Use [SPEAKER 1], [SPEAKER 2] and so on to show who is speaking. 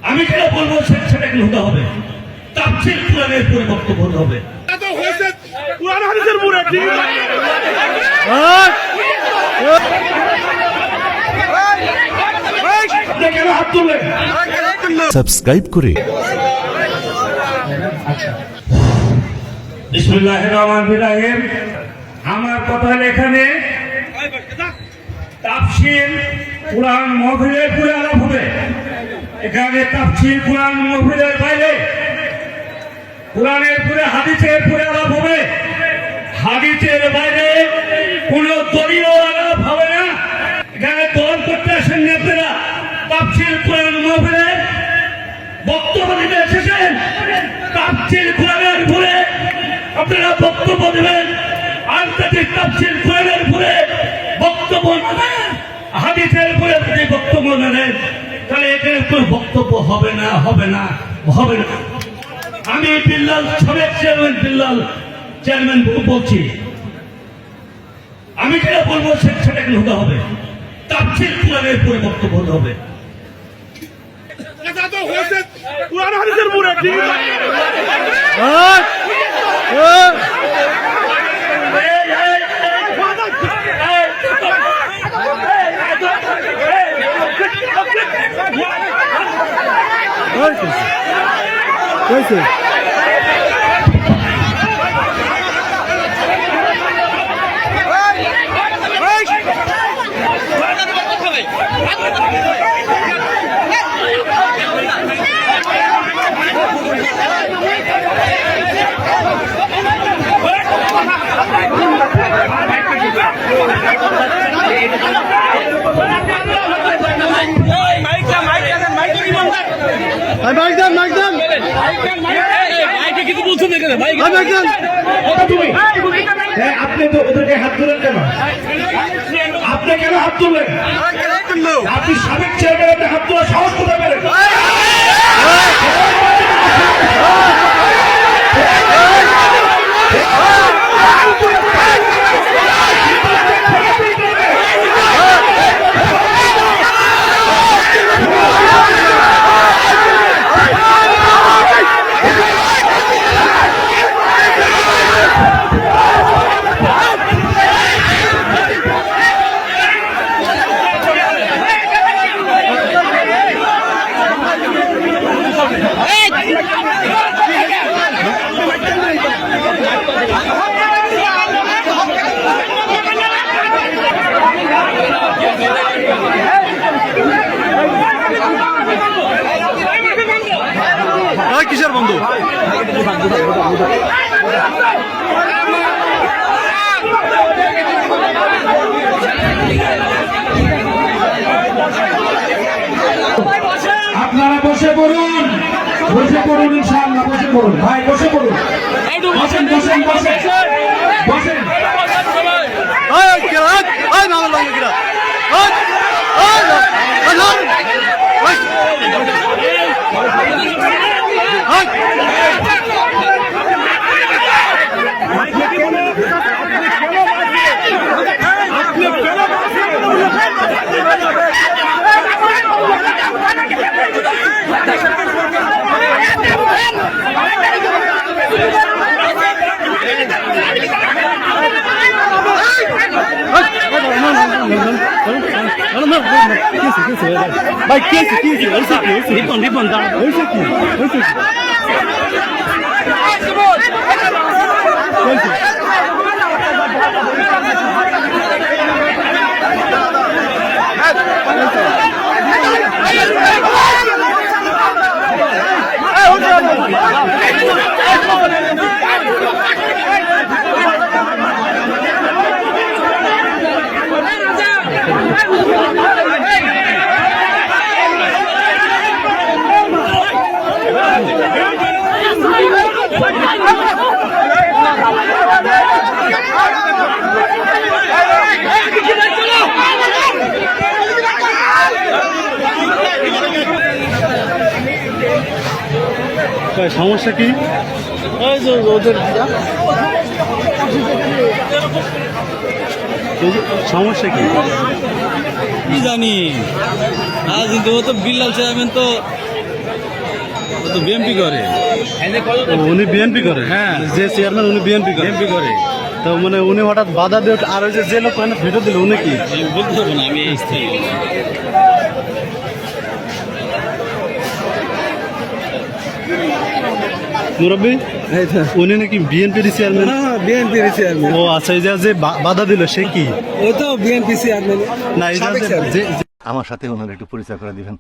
[SPEAKER 1] আমি যেটা বলবো সেটা কি হতে হবে, তাফসীর কোরআনের পরে বক্তব্য হতে হবে।
[SPEAKER 2] কোরআন হাদিসের পরে ঠিক
[SPEAKER 1] কেন হাত তুললে
[SPEAKER 3] সাবস্ক্রাইব করে
[SPEAKER 1] বিসমিল্লাহির রহমানির রহিম। আমার কথা হলো এখানে তাফসীর কোরআন মাহফিলের পরে আলাপ হবে। এখানে তাফসীর কোরআন মাহফিলের বাইরে কোরআনের পরে হাদিসের পরে আলাপ হবে। হাদিসের বাইরে কোন দলীয় আলাপ হবে না। এখানে দল করতে আসেন নেতারা তাফসীর কোরআন মাহফিলে বক্তব্য দিতে এসেছেন। তাফসীর কোরআনের উপরে আপনারা বক্তব্য দেবেন, আর যদি তাফসীর কোরআনের উপরে বক্তব্য না দেন, হাদিসের উপরে যদি বক্তব্য না দেন, তাহলে এটার কোনো বক্তব্য হবে না, হবে না, হবে না। আমি বিল্লাল সাবেক চেয়ারম্যান বিল্লাল চেয়ারম্যান বলছি, আমি যেটা বলবো সেটা কি হতে হবে, তাফসীর কোরআনের উপরে বক্তব্য হতে হবে।
[SPEAKER 2] কোরআন হাদিসের পরে ঠিক
[SPEAKER 1] আপনি তো ওদেরকে হাত তুলেন কেন? আপনি কেন হাত তুললেন? আপনি সাবেক চেয়ারম্যান, হাত তোলা সাহস কোথায় পেলেন?
[SPEAKER 2] কিসের বন্ধু
[SPEAKER 1] আপনারা বসে পড়ুন, বসে পড়ুন, ইনশাআল্লাহ বসে পড়ুন। ভাই বসে পড়ুন, বসেন বসেন বসেন বসেন।
[SPEAKER 2] ভাই কি রিপন সমস্যা কি? ওদের সমস্যা কি
[SPEAKER 4] জানি কিন্তু ও তো বিল্লাল চেয়ারম্যান তো
[SPEAKER 2] ও তো বিএনপি করে। ও, উনি বিএনপি করে?
[SPEAKER 4] হ্যাঁ।
[SPEAKER 2] যে চেয়ারম্যান উনি বিএনপি করে?
[SPEAKER 4] বিএনপি করে।
[SPEAKER 2] তো মানে উনি হঠাৎ বাধা দিয়ে আর ওই যে লোক মানে ভেটো দিল উনি কি?
[SPEAKER 4] আমি বলতে পারবো না, আমি স্থায়ী।
[SPEAKER 2] মুরব্বী উনি নাকি বিএনপির চেয়ারম্যান?
[SPEAKER 5] BNP chairman.
[SPEAKER 2] ও আচ্ছা, এই যে বাধা দিল সে কি?
[SPEAKER 5] ও তো বিএনপি চেয়ারম্যান।
[SPEAKER 2] না, এই যে
[SPEAKER 5] সাবেক চেয়ারম্যান।
[SPEAKER 2] যে-
[SPEAKER 3] আমার সাথে ওনার একটু পরিচয় করে দিবেন।